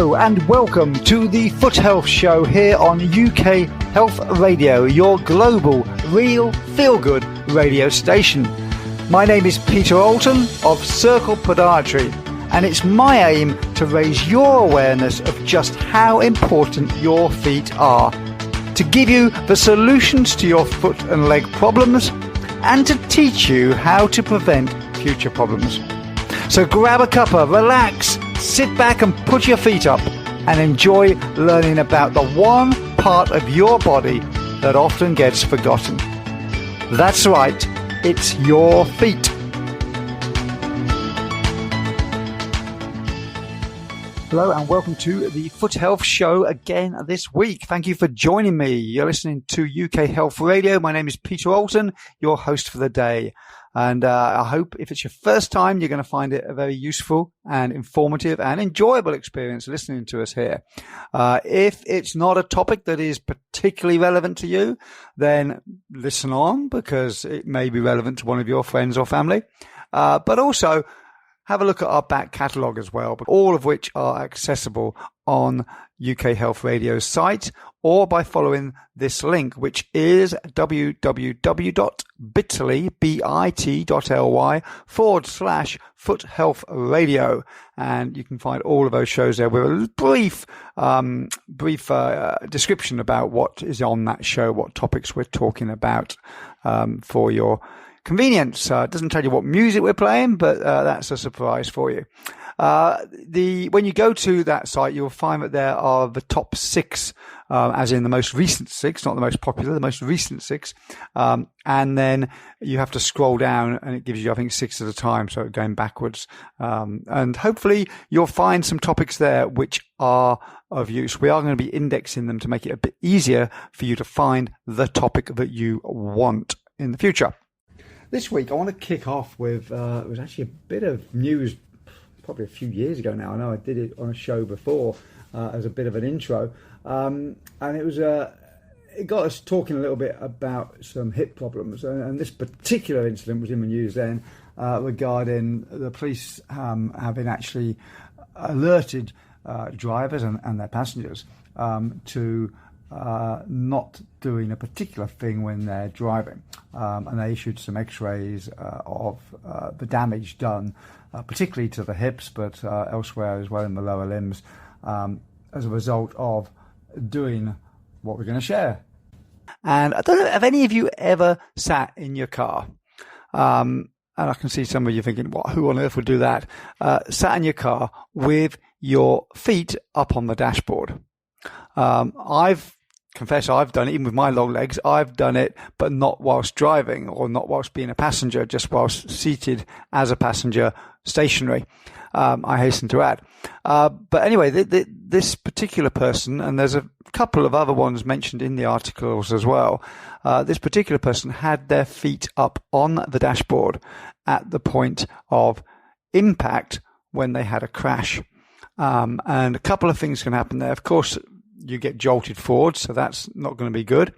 Hello and welcome to the Foot Health Show here on UK Health Radio, your global, real, feel-good radio station. My name is Peter Allton of Circle Podiatry, and it's my aim to raise your awareness of just how important your feet are, to give you the solutions to your foot and leg problems, and to teach you how to prevent future problems. So grab a cuppa, relax, sit back and put your feet up and enjoy learning about the one part of your body that often gets forgotten. That's right, it's your feet. Hello and welcome to the Foot Health Show again this week. Thank you for joining me. You're listening to UK Health Radio. My name is Peter Allton, your host for the day. And I hope if it's your first time, you're going to find it a very useful and informative and enjoyable experience listening to us here. If it's not a topic that is particularly relevant to you, then listen on because it may be relevant to one of your friends or family. But also have a look at our back catalogue as well, all of which are accessible on UK Health Radio's site or by following this link, which is www.bit.ly/Foot Health Radio. And you can find all of those shows there with a brief description about what is on that show, what topics we're talking about for your convenience. It doesn't tell you what music we're playing, but that's a surprise for you. When you go to that site, you'll find that there are the top 6, as in the most recent 6, not the most popular, the most recent 6. And then you have to scroll down and it gives you, I think, 6 at a time. So going backwards. And hopefully you'll find some topics there which are of use. We are going to be indexing them to make it a bit easier for you to find the topic that you want in the future. This week, I want to kick off with, it was actually a bit of news probably a few years ago now. I know I did it on a show before as a bit of an intro. And it was it got us talking a little bit about some hip problems. And this particular incident was in the news then regarding the police having actually alerted drivers and their passengers to not doing a particular thing when they're driving. And they issued some x-rays of the damage done, particularly to the hips, but elsewhere as well in the lower limbs, as a result of doing what we're going to share. And I don't know, have any of you ever sat in your car? And I can see some of you thinking, "What? Who on earth would do that?" Sat in your car with your feet up on the dashboard. I've done it, even with my long legs. I've done it, but not whilst driving or not whilst being a passenger, just whilst seated as a passenger, stationary, I hasten to add. But anyway, this particular person, and there's a couple of other ones mentioned in the articles as well, this particular person had their feet up on the dashboard at the point of impact when they had a crash. And a couple of things can happen there. Of course, you get jolted forward, so that's not going to be good.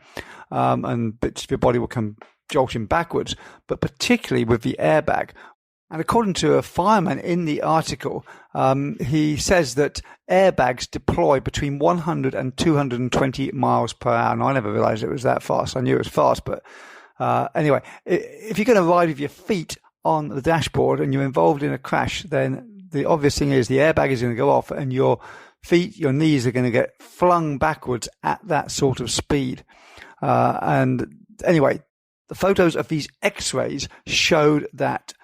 And bits of your body will come jolting backwards, but particularly with the airbag. And according to a fireman in the article, he says that airbags deploy between 100 and 220 miles per hour. And I never realized it was that fast. I knew it was fast, but anyway, if you're going to ride with your feet on the dashboard and you're involved in a crash, then the obvious thing is the airbag is going to go off and your feet, your knees are going to get flung backwards at that sort of speed. And anyway, the photos of these x-rays showed that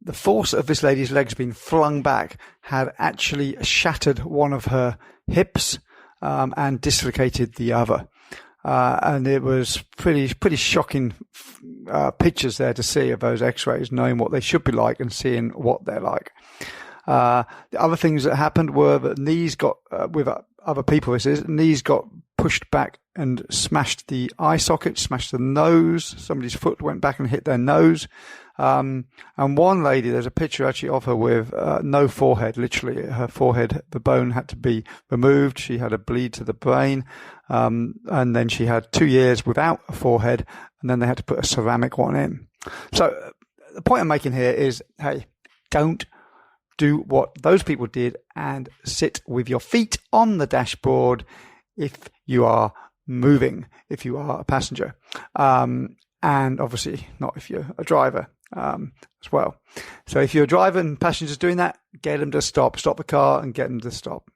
the force of this lady's legs being flung back had actually shattered one of her hips and dislocated the other. And it was pretty shocking pictures there to see of those x-rays, knowing what they should be like and seeing what they're like. The other things that happened were that knees got, with other people, knees got pushed back and smashed the eye socket, smashed the nose. Somebody's foot went back and hit their nose. And one lady, there's a picture actually of her with no forehead. Literally, her forehead, the bone had to be removed. She had a bleed to the brain. And then she had 2 years without a forehead. And then they had to put a ceramic one in. So the point I'm making here is, hey, don't do what those people did and sit with your feet on the dashboard if you are moving, if you are a passenger. And obviously not if you're a driver as well. So if you're a driver and passengers doing that, get them to stop the car and get them to stop.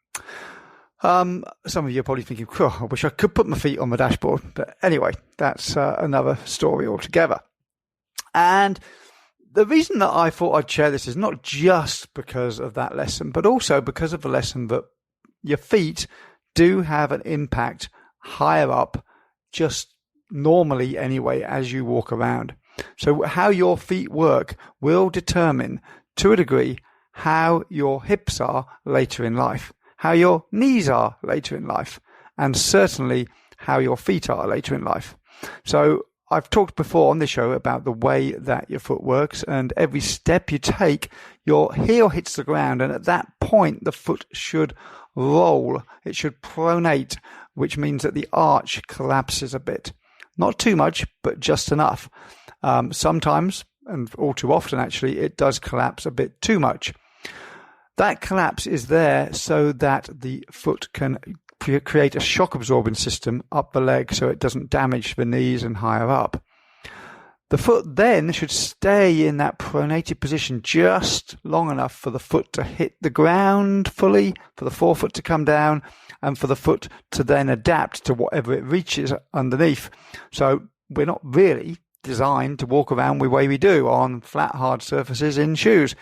Some of you are probably thinking, oh, I wish I could put my feet on the dashboard. But anyway, that's another story altogether. And the reason that I thought I'd share this is not just because of that lesson, but also because of the lesson that your feet do have an impact higher up, just normally anyway, as you walk around. So how your feet work will determine, to a degree, how your hips are later in life, how your knees are later in life, and certainly how your feet are later in life. So I've talked before on this show about the way that your foot works, and every step you take, your heel hits the ground, and at that point the foot should roll. It should pronate, which means that the arch collapses a bit. Not too much, but just enough. Sometimes, and all too often actually, it does collapse a bit too much. That collapse is there so that the foot can create a shock absorbing system up the leg so it doesn't damage the knees and higher up. The foot then should stay in that pronated position just long enough for the foot to hit the ground fully, for the forefoot to come down, and for the foot to then adapt to whatever it reaches underneath. So we're not really designed to walk around the way we do on flat, hard surfaces in shoes.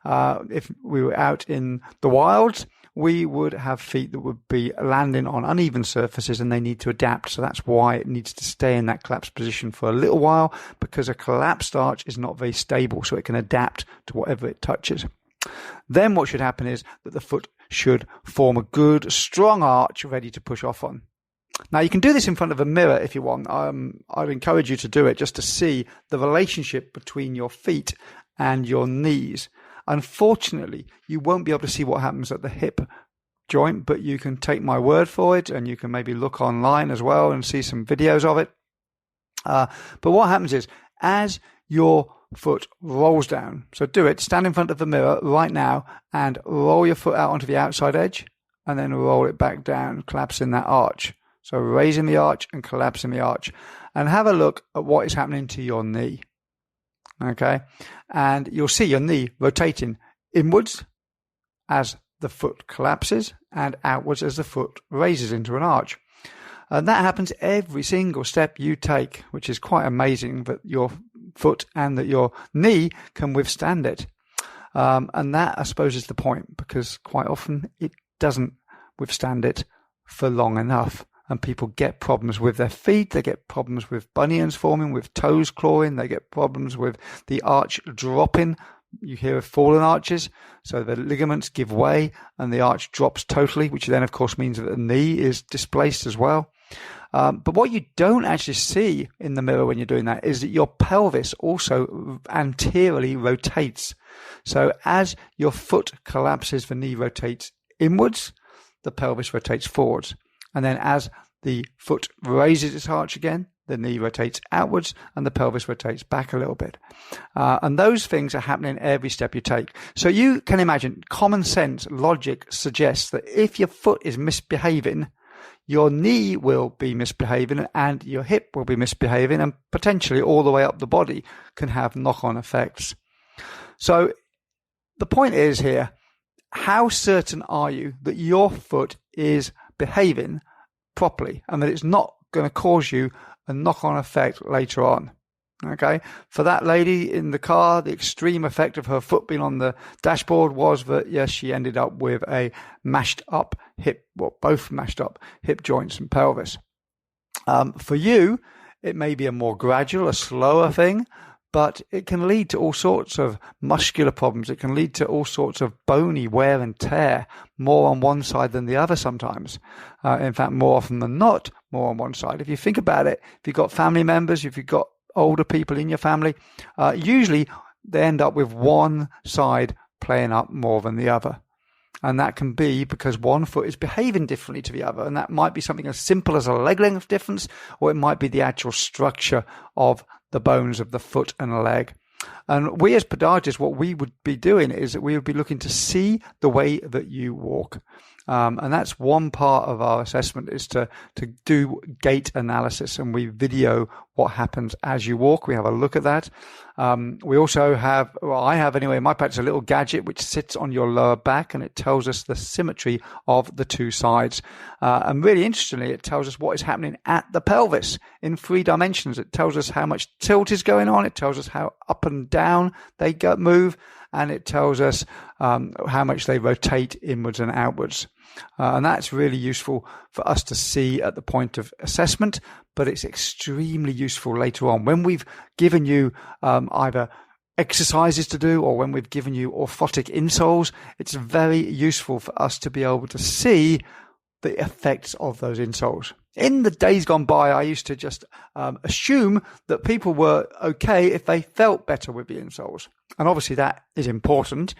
If we were out in the wilds, we would have feet that would be landing on uneven surfaces and they need to adapt. So that's why it needs to stay in that collapsed position for a little while, because a collapsed arch is not very stable, so it can adapt to whatever it touches. Then what should happen is that the foot should form a good, strong arch ready to push off on. Now, you can do this in front of a mirror if you want. I'd encourage you to do it just to see the relationship between your feet and your knees. Unfortunately, you won't be able to see what happens at the hip joint, but you can take my word for it, and you can maybe look online as well and see some videos of it. But what happens is, as your foot rolls down, so do it, stand in front of the mirror right now and roll your foot out onto the outside edge and then roll it back down, collapsing that arch. So raising the arch and collapsing the arch, and have a look at what is happening to your knee. Okay, and you'll see your knee rotating inwards as the foot collapses and outwards as the foot raises into an arch. And that happens every single step you take, which is quite amazing that your foot and that your knee can withstand it. And that, I suppose, is the point, because quite often it doesn't withstand it for long enough. And people get problems with their feet, they get problems with bunions forming, with toes clawing, they get problems with the arch dropping. You hear of fallen arches, so the ligaments give way and the arch drops totally, which then of course means that the knee is displaced as well. But what you don't actually see in the mirror when you're doing that is that your pelvis also anteriorly rotates. So as your foot collapses, the knee rotates inwards, the pelvis rotates forwards. And then as the foot raises its arch again, the knee rotates outwards and the pelvis rotates back a little bit. And those things are happening every step you take. So you can imagine, common sense logic suggests that if your foot is misbehaving, your knee will be misbehaving and your hip will be misbehaving, and potentially all the way up the body can have knock-on effects. So the point is here, how certain are you that your foot is behaving properly and that it's not going to cause you a knock-on effect later on? Okay, for that lady in the car, the extreme effect of her foot being on the dashboard was that, yes, she ended up with a mashed up hip, well, both mashed up hip joints and pelvis. For you, it may be a more gradual, a slower thing, but it can lead to all sorts of muscular problems. It can lead to all sorts of bony wear and tear, more on one side than the other sometimes. In fact, more often than not, more on one side. If you think about it, if you've got family members, if you've got older people in your family, usually they end up with one side playing up more than the other. And that can be because one foot is behaving differently to the other. And that might be something as simple as a leg length difference, or it might be the actual structure of the bones of the foot and leg. And we as podiatrists, what we would be doing is that we would be looking to see the way that you walk. And that's one part of our assessment, is to do gait analysis, and we video what happens as you walk. We have a look at that. We also have, I have anyway in my practice, a little gadget which sits on your lower back, and it tells us the symmetry of the two sides. And really interestingly, it tells us what is happening at the pelvis in 3 dimensions. It tells us how much tilt is going on. It tells us how up and down they move. And it tells us how much they rotate inwards and outwards. And that's really useful for us to see at the point of assessment, but it's extremely useful later on when we've given you either exercises to do or when we've given you orthotic insoles. It's very useful for us to be able to see the effects of those insoles. In the days gone by, I used to just assume that people were okay if they felt better with the insoles. And obviously that is important.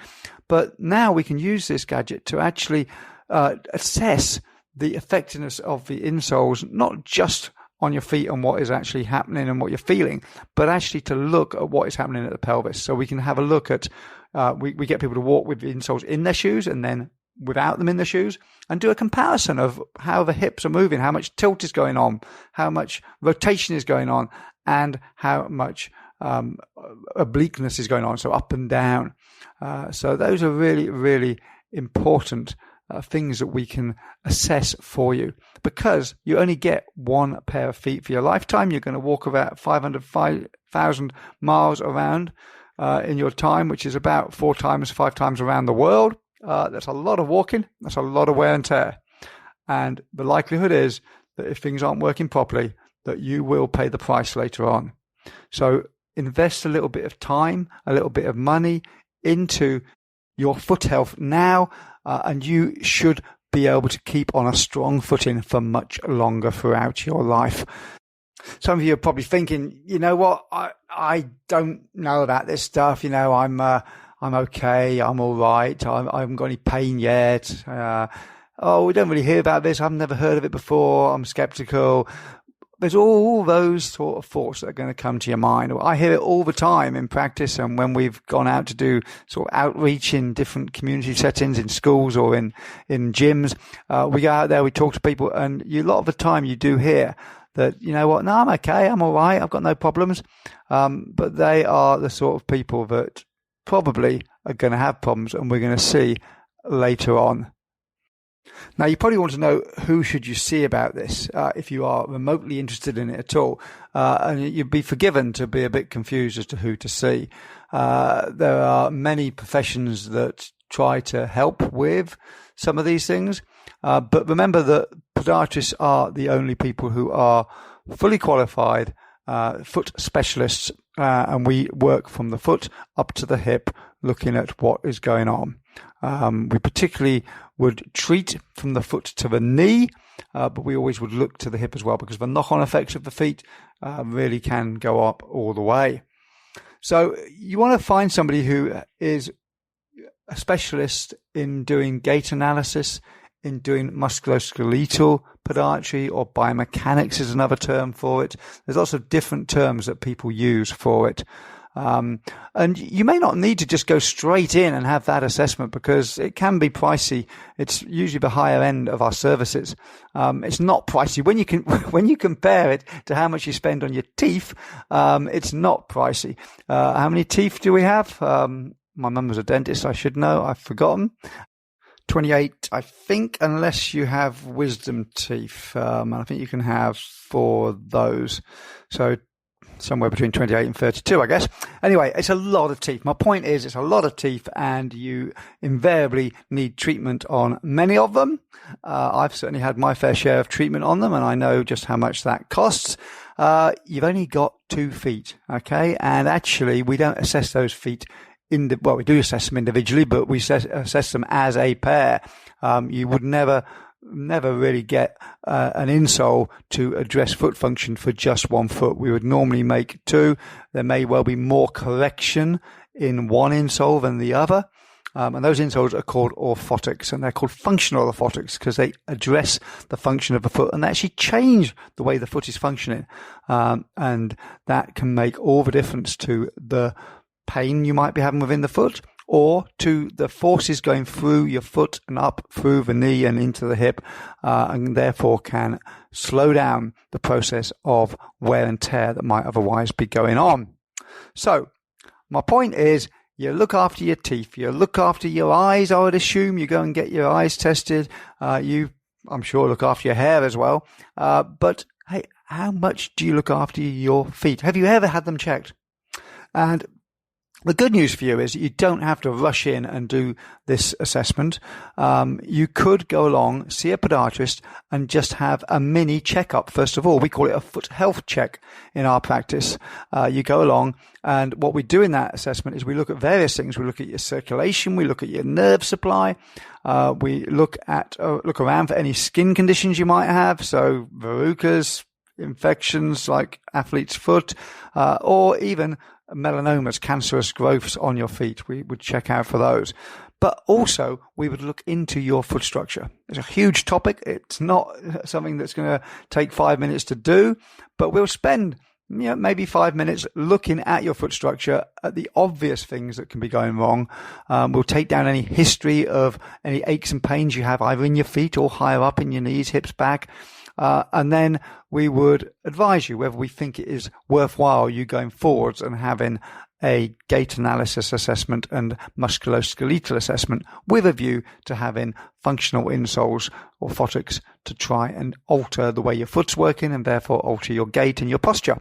But now we can use this gadget to actually assess the effectiveness of the insoles, not just on your feet and what is actually happening and what you're feeling, but actually to look at what is happening at the pelvis. So we can have a look at, we get people to walk with the insoles in their shoes and then without them in the shoes, and do a comparison of how the hips are moving, how much tilt is going on, how much rotation is going on, and how much obliqueness is going on, so up and down. So those are really, really important things that we can assess for you, because you only get one pair of feet for your lifetime. You're going to walk about 5,000 miles around in your time, which is about 5 times around the world. That's a lot of walking. That's a lot of wear and tear. And the likelihood is that if things aren't working properly, that you will pay the price later on. So invest a little bit of time, a little bit of money into your foot health now, and you should be able to keep on a strong footing for much longer throughout your life. Some of you are probably thinking, you know what, I don't know about this stuff. You know, I'm okay. I'm all right. I haven't got any pain yet. We don't really hear about this. I've never heard of it before. I'm skeptical. There's all those sort of thoughts that are going to come to your mind. I hear it all the time in practice, and when we've gone out to do sort of outreach in different community settings, in schools or in gyms, we go out there, we talk to people, and a lot of the time you do hear that, you know what, no, I'm okay. I'm all right. I've got no problems. But they are the sort of people that probably are going to have problems, and we're going to see later on. Now, you probably want to know, who should you see about this if you are remotely interested in it at all. And you'd be forgiven to be a bit confused as to who to see. There are many professions that try to help with some of these things. But remember that podiatrists are the only people who are fully qualified foot specialists, and we work from the foot up to the hip, looking at what is going on. We particularly would treat from the foot to the knee, but we always would look to the hip as well, because the knock-on effects of the feet really can go up all the way. So you want to find somebody who is a specialist in doing gait analysis, in doing musculoskeletal podiatry, or biomechanics is another term for it. There's lots of different terms that people use for it. And you may not need to just go straight in and have that assessment, because it can be pricey. It's usually the higher end of our services. It's not pricey when you compare it to how much you spend on your teeth. It's not pricey. How many teeth do we have? My mum was a dentist. I should know. I've forgotten. 28, I think, unless you have wisdom teeth. And I think you can have 4 of those. So somewhere between 28 and 32, I guess. Anyway, it's a lot of teeth. My point is, it's a lot of teeth, and you invariably need treatment on many of them. I've certainly had my fair share of treatment on them, and I know just how much that costs. You've only got 2 feet, okay? And actually, we don't assess those feet we do assess them individually, but we assess them as a pair. You would never really get an insole to address foot function for just one foot. We would normally make 2. There may well be more correction in one insole than the other. And those insoles are called orthotics, and they're called functional orthotics because they address the function of the foot, and they actually change the way the foot is functioning. And that can make all the difference to the pain you might be having within the foot, or to the forces going through your foot and up through the knee and into the hip, and therefore can slow down the process of wear and tear that might otherwise be going on. So my point is, you look after your teeth, you look after your eyes. I would assume you go and get your eyes tested. I'm sure, look after your hair as well. But hey, how much do you look after your feet? Have you ever had them checked? And the good news for you is that you don't have to rush in and do this assessment. You could go along, see a podiatrist, and just have a mini checkup. First of all, we call it a foot health check in our practice. You go along, and what we do in that assessment is we look at various things. We look at your circulation, we look at your nerve supply, we look around for any skin conditions you might have, so verrucas, infections like athlete's foot, or even melanomas, cancerous growths on your feet. We would check out for those. But also, we would look into your foot structure. It's a huge topic. It's not something that's going to take 5 minutes to do, but we'll spend maybe 5 minutes looking at your foot structure, at the obvious things that can be going wrong. We'll take down any history of any aches and pains you have either in your feet or higher up in your knees, hips, back. And then we would advise you whether we think it is worthwhile you going forwards and having a gait analysis assessment and musculoskeletal assessment with a view to having functional insoles, orthotics, to try and alter the way your foot's working and therefore alter your gait and your posture.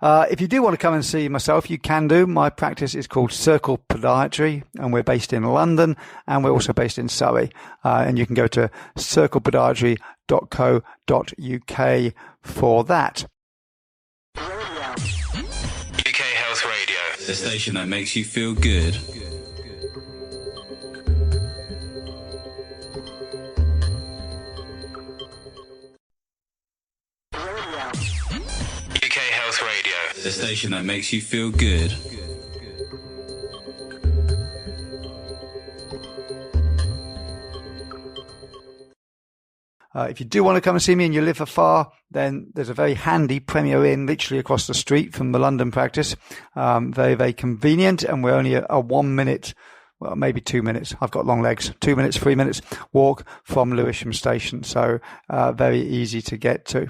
If you do want to come and see myself, you can do. My practice is called Circle Podiatry, and we're based in London, and we're also based in Surrey. And you can go to circlepodiatry.co.uk for that. UK Health Radio, the station that makes you feel good. The station that makes you feel good. If you do want to come and see me and you live afar, then there's a very handy Premier Inn literally across the street from the London practice. Very, very convenient, and we're only a 1 minute, well, maybe 2 minutes. I've got long legs. 2 minutes, 3 minutes walk from Lewisham Station. So very easy to get to.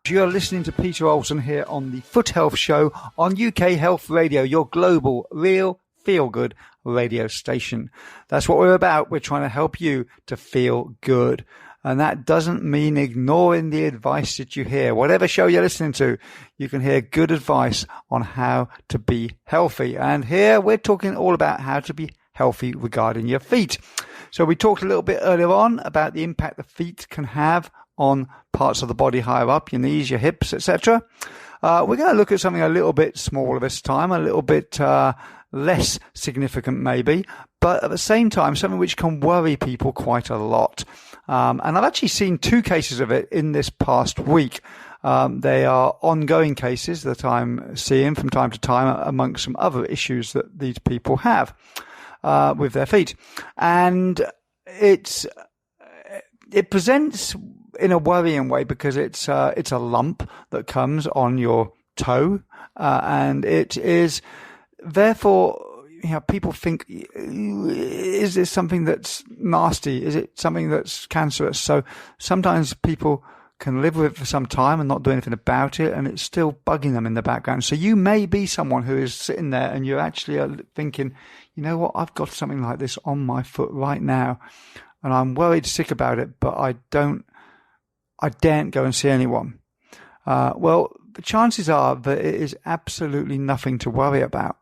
You're listening to Peter Allton here on the Foot Health Show on UK Health Radio, your global, real, feel-good radio station. That's what we're about. We're trying to help you to feel good. And that doesn't mean ignoring the advice that you hear. Whatever show you're listening to, you can hear good advice on how to be healthy. And here we're talking all about how to be healthy regarding your feet. So we talked a little bit earlier on about the impact the feet can have on parts of the body higher up, your knees, your hips, etc. We're going to look at something a little bit smaller this time, a little bit less significant maybe, but at the same time something which can worry people quite a lot. And I've actually seen 2 cases of it in this past week. They are ongoing cases that I'm seeing from time to time amongst some other issues that these people have with their feet. And it presents in a worrying way because it's a lump that comes on your toe, and it is therefore, people think, is this something that's nasty? Is it something that's cancerous? So sometimes people can live with it for some time and not do anything about it, and it's still bugging them in the background. So you may be someone who is sitting there and you're actually thinking, you know what, I've got something like this on my foot right now, and I'm worried sick about it, but I daren't go and see anyone. Well, the chances are that it is absolutely nothing to worry about.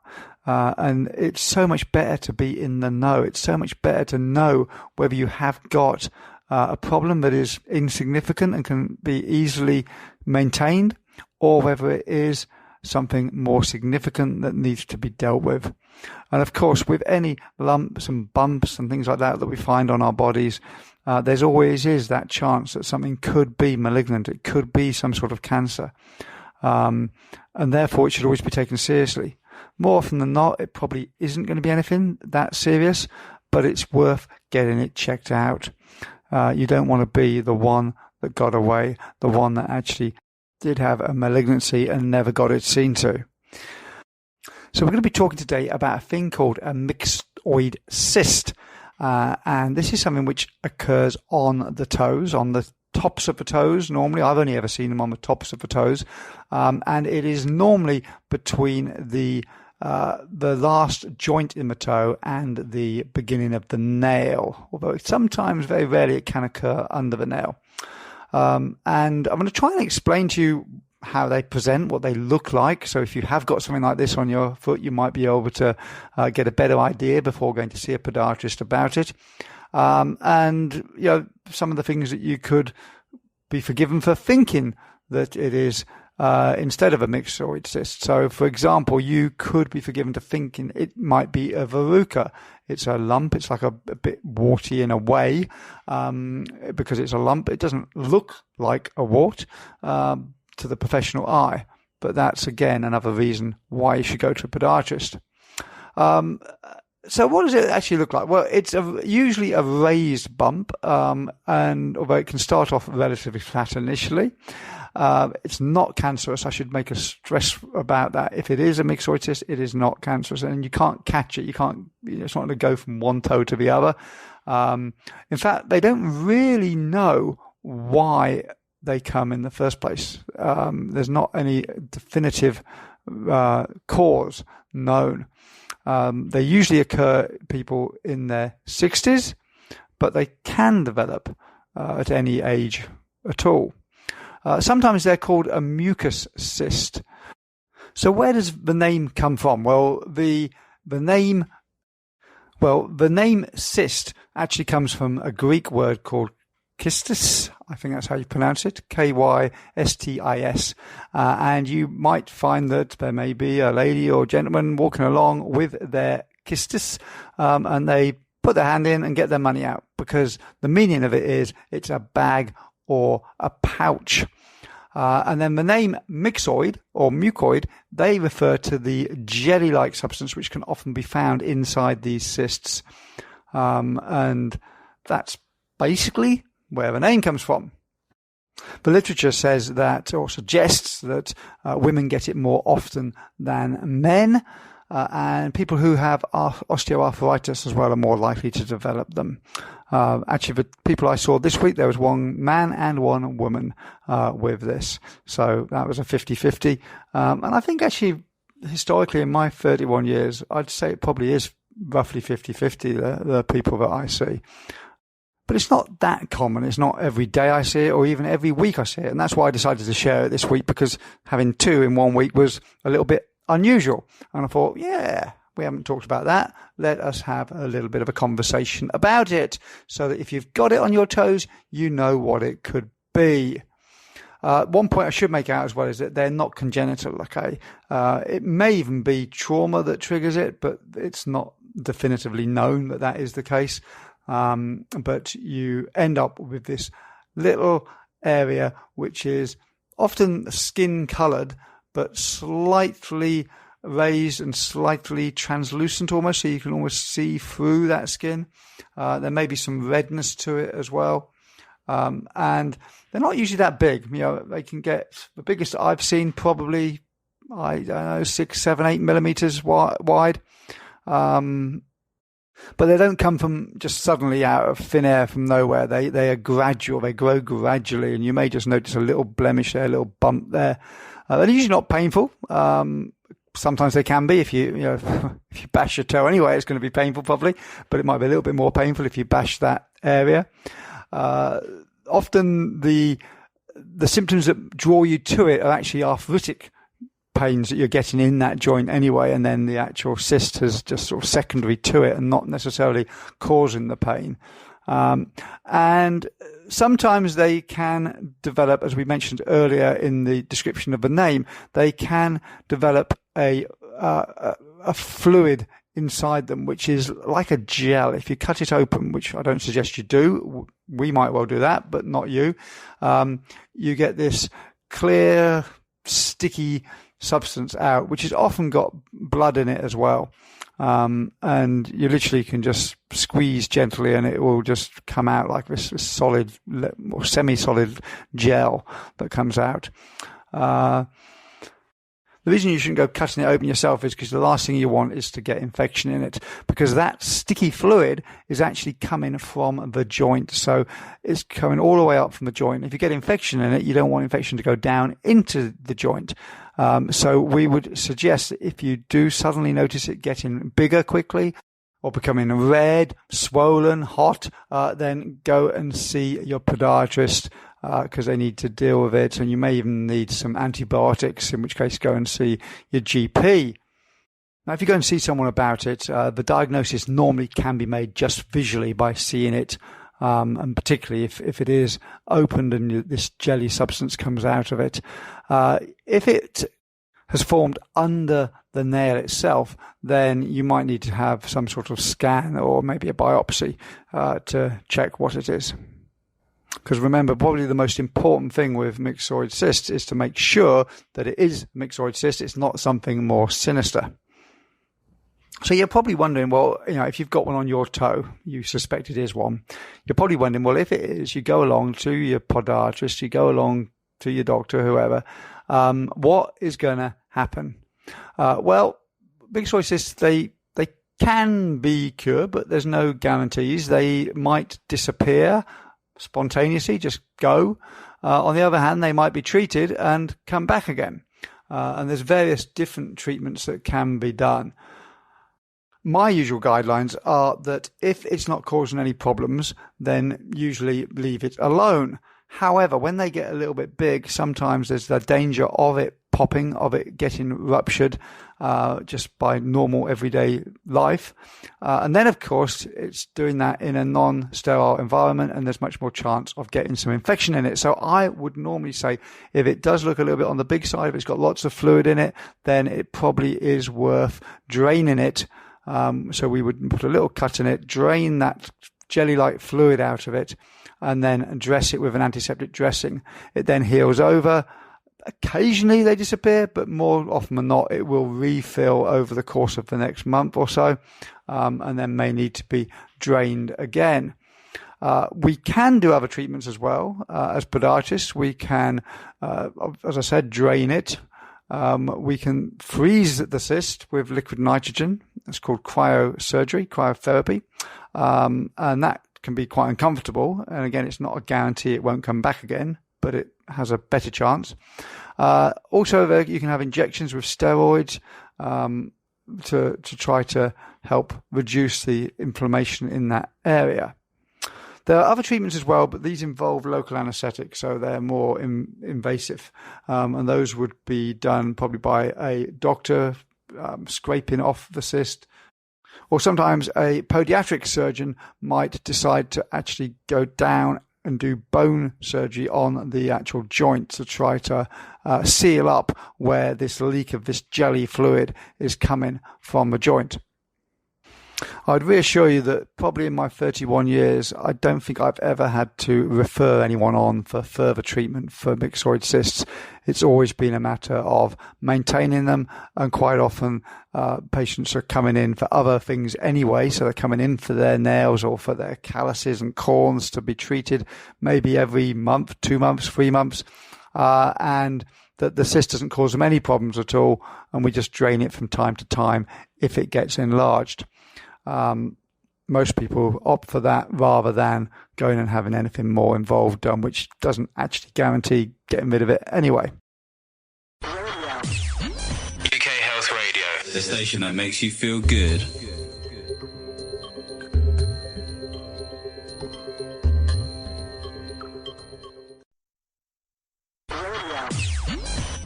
And it's so much better to be in the know. It's so much better to know whether you have got a problem that is insignificant and can be easily maintained, or whether it is something more significant that needs to be dealt with. And of course, with any lumps and bumps and things like that we find on our bodies, there's always is that chance that something could be malignant. It could be some sort of cancer. And therefore it should always be taken seriously. More often than not, it probably isn't going to be anything that serious, but it's worth getting it checked out. You don't want to be the one that got away, the one that actually did have a malignancy and never got it seen to. So we're going to be talking today about a thing called a myxoid cyst. And this is something which occurs on the toes, on the tops of the toes. Normally, I've only ever seen them on the tops of the toes. And it is normally between the last joint in the toe and the beginning of the nail. Although sometimes, very rarely, it can occur under the nail. And I'm going to try and explain to you how they present, what they look like. So if you have got something like this on your foot, you might be able to get a better idea before going to see a podiatrist about it. And, you know, some of the things that you could be forgiven for thinking that it is instead of a myxoid cyst. So, for example, you could be forgiven to thinking it might be a verruca. It's a lump. It's like a bit warty in a way because it's a lump. It doesn't look like a wart to the professional eye, but that's again another reason why you should go to a podiatrist. So what does it actually look like? Well, it's usually a raised bump, and although it can start off relatively flat initially, it's not cancerous. I should make a stress about that. If it is a myxoid cyst, it is not cancerous, and you can't catch it. It's not going to go from one toe to the other. In fact, they don't really know why they come in the first place. There's not any definitive cause known. They usually occur people in their 60s, but they can develop at any age at all. Sometimes they're called a mucus cyst. So where does the name come from? Well, the name cyst actually comes from a Greek word called kystis. I think that's how you pronounce it, Kystis. And you might find that there may be a lady or gentleman walking along with their kystis, and they put their hand in and get their money out, because the meaning of it is it's a bag or a pouch. And then the name myxoid or mucoid, they refer to the jelly-like substance which can often be found inside these cysts. And that's basically where the name comes from. The literature says that, or suggests that women get it more often than men, and people who have osteoarthritis as well are more likely to develop them. Actually, the people I saw this week, there was one man and one woman with this. So that was a 50-50. And I think actually, historically, in my 31 years, I'd say it probably is roughly 50-50, the people that I see. But it's not that common. It's not every day I see it or even every week I see it. And that's why I decided to share it this week, because having two in 1 week was a little bit unusual. And I thought, yeah, we haven't talked about that. Let us have a little bit of a conversation about it, so that if you've got it on your toes, you know what it could be. One point I should make out as well is that they're not congenital, okay? It may even be trauma that triggers it, but it's not definitively known that that is the case. But you end up with this little area which is often skin coloured, but slightly raised and slightly translucent almost, so you can almost see through that skin. There may be some redness to it as well. And they're not usually that big. You know, they can get, the biggest I've seen probably, I don't know, 6, 7, 8 millimeters wide. But they don't come from just suddenly out of thin air from nowhere. They are gradual. They grow gradually, and you may just notice a little blemish there, a little bump there. They're usually not painful. Sometimes they can be. If you bash your toe anyway, it's going to be painful probably, but it might be a little bit more painful if you bash that area. Often the symptoms that draw you to it are actually arthritic pains that you're getting in that joint anyway, and then the actual cyst is just sort of secondary to it and not necessarily causing the pain. And sometimes they can develop, as we mentioned earlier in the description of the name, they can develop a fluid inside them, which is like a gel. If you cut it open, which I don't suggest you do, we might well do that, but not you. You get this clear, sticky substance out, which has often got blood in it as well. And you literally can just squeeze gently and it will just come out like this solid or semi-solid gel that comes out. The reason you shouldn't go cutting it open yourself is because the last thing you want is to get infection in it, because that sticky fluid is actually coming from the joint. So it's coming all the way up from the joint. If you get infection in it, you don't want infection to go down into the joint. So we would suggest that if you do suddenly notice it getting bigger quickly, or becoming red, swollen, hot, then go and see your podiatrist, because they need to deal with it. And you may even need some antibiotics, in which case go and see your GP. Now, if you go and see someone about it, the diagnosis normally can be made just visually by seeing it, and particularly if it is opened and this jelly substance comes out of it. If it has formed under the nail itself, then you might need to have some sort of scan or maybe a biopsy to check what it is. Because remember, probably the most important thing with myxoid cysts is to make sure that it is myxoid cyst. It's not something more sinister. So you're probably wondering, well, if you've got one on your toe, you suspect it is one. You're probably wondering, well, if it is, you go along to your podiatrist, you go along to your doctor, whoever, what is going to happen? Well, myxoid cysts, they can be cured, but there's no guarantees. They might disappear spontaneously, just go. On the other hand, they might be treated and come back again. And there's various different treatments that can be done. My usual guidelines are that if it's not causing any problems, then usually leave it alone. However, when they get a little bit big, sometimes there's the danger of it popping, of it getting ruptured just by normal everyday life. And then, of course, it's doing that in a non-sterile environment, and there's much more chance of getting some infection in it. So I would normally say if it does look a little bit on the big side, if it's got lots of fluid in it, then it probably is worth draining it. So we would put a little cut in it, drain that jelly-like fluid out of it, and then dress it with an antiseptic dressing. It then heals over. Occasionally they disappear, but more often than not, it will refill over the course of the next month or so, and then may need to be drained again. We can do other treatments as well. As podiatrists, we can, as I said, drain it. We can freeze the cyst with liquid nitrogen. It's called cryotherapy. And that can be quite uncomfortable. And again, it's not a guarantee it won't come back again, but it has a better chance. Also, you can have injections with steroids to try to help reduce the inflammation in that area. There are other treatments as well, but these involve local anaesthetic, so they're more invasive. And those would be done probably by a doctor, scraping off the cyst. Or sometimes a podiatric surgeon might decide to actually go down and do bone surgery on the actual joint to try to seal up where this leak of this jelly fluid is coming from the joint. I'd reassure you that probably in my 31 years, I don't think I've ever had to refer anyone on for further treatment for myxoid cysts. It's always been a matter of maintaining them, and quite often patients are coming in for other things anyway, so they're coming in for their nails or for their calluses and corns to be treated maybe every month, 2 months, 3 months, and that the cyst doesn't cause them any problems at all, and we just drain it from time to time if it gets enlarged. Most people opt for that rather than going and having anything more involved done, which doesn't actually guarantee getting rid of it anyway. UK Health Radio, the station that makes you feel good.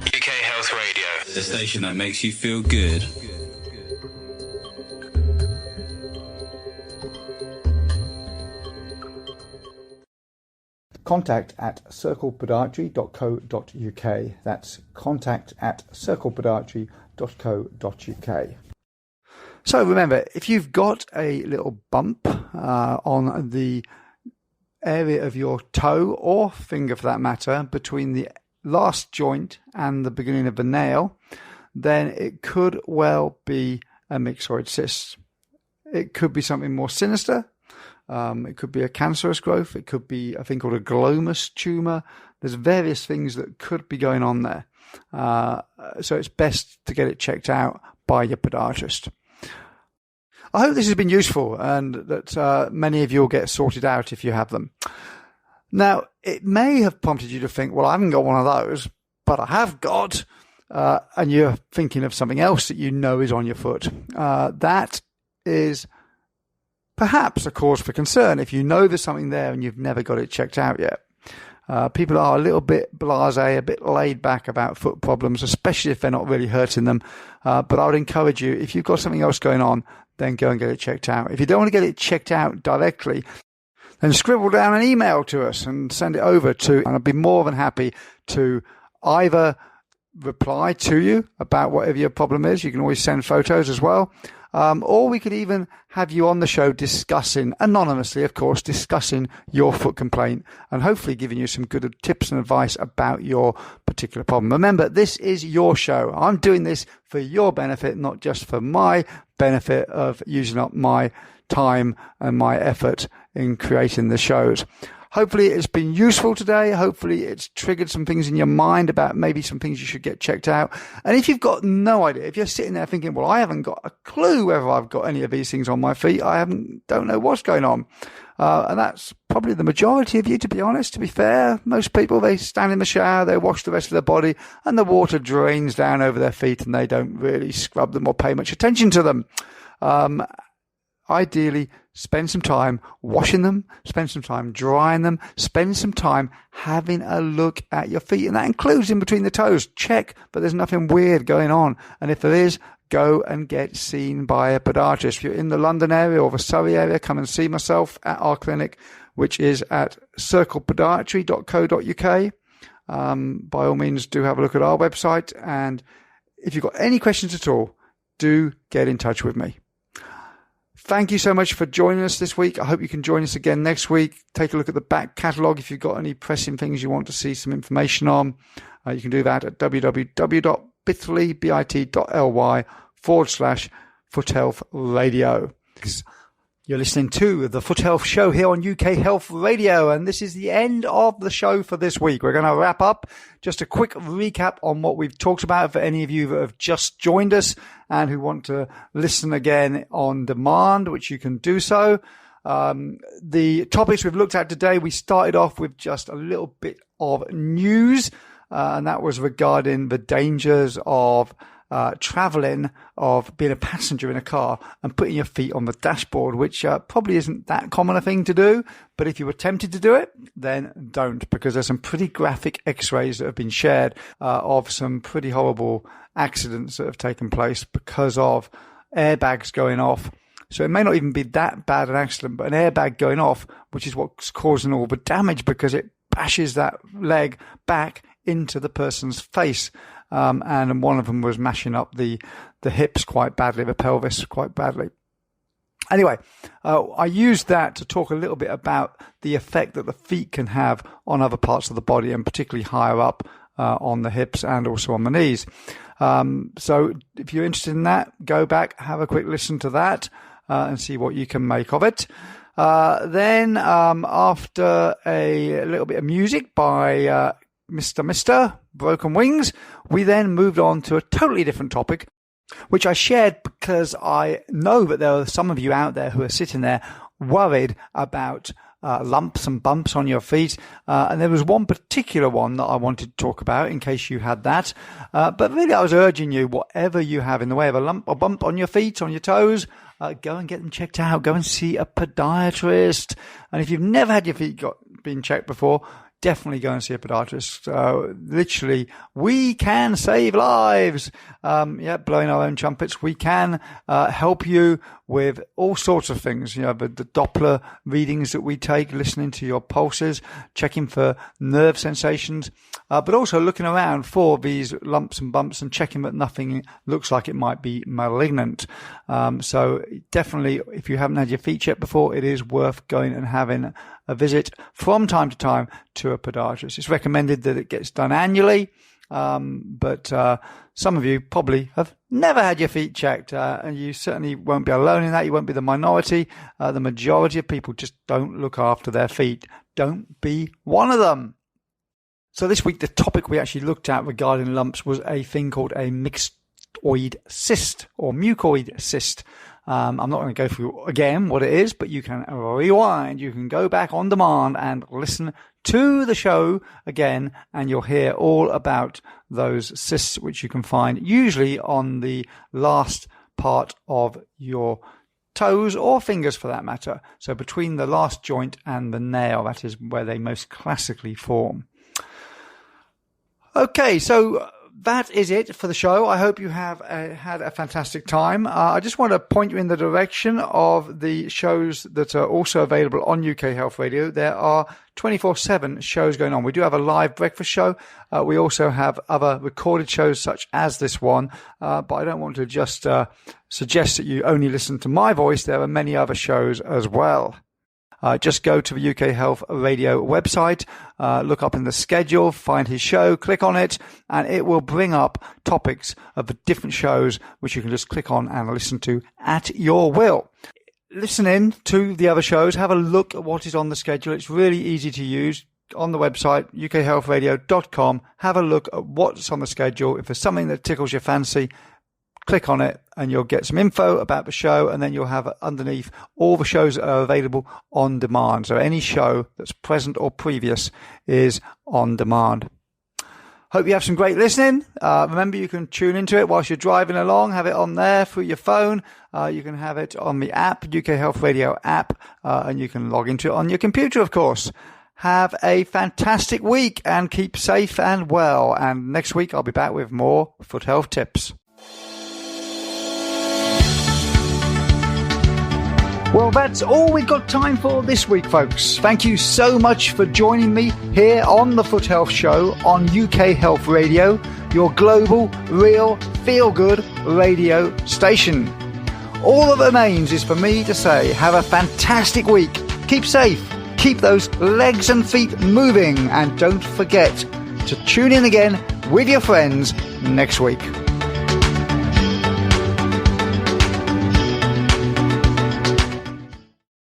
UK Health Radio, the station that makes you feel good. contact@circlepodiatry.co.uk. That's contact@circlepodiatry.co.uk. So remember, if you've got a little bump on the area of your toe or finger for that matter between the last joint and the beginning of the nail, then it could well be a myxoid cyst. It could be something more sinister. It could be a cancerous growth. It could be a thing called a glomus tumor. There's various things that could be going on there. So it's best to get it checked out by your podiatrist. I hope this has been useful and that many of you will get sorted out if you have them. Now, it may have prompted you to think, well, I haven't got one of those, but I have got, and you're thinking of something else that you know is on your foot. That is perhaps a cause for concern if you know there's something there and you've never got it checked out yet. People are a little bit blasé, a bit laid back about foot problems, especially if they're not really hurting them. But I would encourage you, if you've got something else going on, then go and get it checked out. If you don't want to get it checked out directly, then scribble down an email to us and send it over to, and I'd be more than happy to either reply to you about whatever your problem is. You can always send photos as well. Or we could even have you on the show discussing, anonymously, of course, discussing your foot complaint and hopefully giving you some good tips and advice about your particular problem. Remember, this is your show. I'm doing this for your benefit, not just for my benefit of using up my time and my effort in creating the shows. Hopefully it's been useful today. Hopefully it's triggered some things in your mind about maybe some things you should get checked out. And if you've got no idea, if you're sitting there thinking, well, I haven't got a clue whether I've got any of these things on my feet, don't know what's going on. And that's probably the majority of you, to be honest. To be fair, most people, they stand in the shower, they wash the rest of their body, and the water drains down over their feet, and they don't really scrub them or pay much attention to them. Ideally, spend some time washing them, spend some time drying them, spend some time having a look at your feet. And that includes in between the toes. Check that there's nothing weird going on. And if there is, go and get seen by a podiatrist. If you're in the London area or the Surrey area, come and see myself at our clinic, which is at circlepodiatry.co.uk. By all means, do have a look at our website. And if you've got any questions at all, do get in touch with me. Thank you so much for joining us this week. I hope you can join us again next week. Take a look at the back catalogue if you've got any pressing things you want to see some information on. You can do that at www.bit.ly/Foot Health Radio. You're listening to the Foot Health Show here on UK Health Radio, and this is the end of the show for this week. We're going to wrap up. Just a quick recap on what we've talked about for any of you that have just joined us and who want to listen again on demand, which you can do so. The topics we've looked at today, we started off with just a little bit of news, and that was regarding the dangers of traveling, of being a passenger in a car and putting your feet on the dashboard, which probably isn't that common a thing to do. But if you were tempted to do it, then don't, because there's some pretty graphic x-rays that have been shared of some pretty horrible accidents that have taken place because of airbags going off. So it may not even be that bad an accident, but an airbag going off, which is what's causing all the damage because it bashes that leg back into the person's face. And one of them was mashing up the hips quite badly, the pelvis quite badly. Anyway, I used that to talk a little bit about the effect that the feet can have on other parts of the body, and particularly higher up on the hips and also on the knees. So if you're interested in that, go back, have a quick listen to that and see what you can make of it. Then after a little bit of music by Mr. Broken Wings, we then moved on to a totally different topic, which I shared because I know that there are some of you out there who are sitting there worried about lumps and bumps on your feet. And there was one particular one that I wanted to talk about in case you had that. But really, I was urging you, whatever you have in the way of a lump or bump on your feet, on your toes, go and get them checked out. Go and see a podiatrist. And if you've never had your feet been checked before, definitely go and see a podiatrist. Literally, we can save lives. Blowing our own trumpets. We can help you with all sorts of things. You know, the Doppler readings that we take, listening to your pulses, checking for nerve sensations, but also looking around for these lumps and bumps and checking that nothing looks like it might be malignant. So definitely, if you haven't had your feet checked before, it is worth going and having a visit from time to time to a podiatrist. It's recommended that it gets done annually, but some of you probably have never had your feet checked, and you certainly won't be alone in that. You won't be the minority. The majority of people just don't look after their feet. Don't be one of them. So this week, the topic we actually looked at regarding lumps was a thing called a myxoid cyst or mucoid cyst. I'm not going to go through again what it is, but you can rewind. You can go back on demand and listen to the show again, and you'll hear all about those cysts, which you can find usually on the last part of your toes or fingers for that matter. So between the last joint and the nail, that is where they most classically form. Okay, so that is it for the show. I hope you have had a fantastic time. I just want to point you in the direction of the shows that are also available on UK Health Radio. There are 24/7 shows going on. We do have a live breakfast show. We also have other recorded shows such as this one. But I don't want to just suggest that you only listen to my voice. There are many other shows as well. Just go to the UK Health Radio website, look up in the schedule, find his show, click on it, and it will bring up topics of the different shows which you can just click on and listen to at your will. Listen in to the other shows, have a look at what is on the schedule. It's really easy to use. On the website, ukhealthradio.com, have a look at what's on the schedule. If there's something that tickles your fancy, click on it and you'll get some info about the show, and then you'll have underneath all the shows that are available on demand. So any show that's present or previous is on demand. Hope you have some great listening. Remember, you can tune into it whilst you're driving along, have it on there through your phone. You can have it on the app, UK Health Radio app, and you can log into it on your computer, of course. Have a fantastic week and keep safe and well. And next week I'll be back with more foot health tips. Well, that's all we've got time for this week, folks. Thank you so much for joining me here on the Foot Health Show on UK Health Radio, your global, real, feel-good radio station. All that remains is for me to say have a fantastic week. Keep safe, keep those legs and feet moving, and don't forget to tune in again with your friends next week.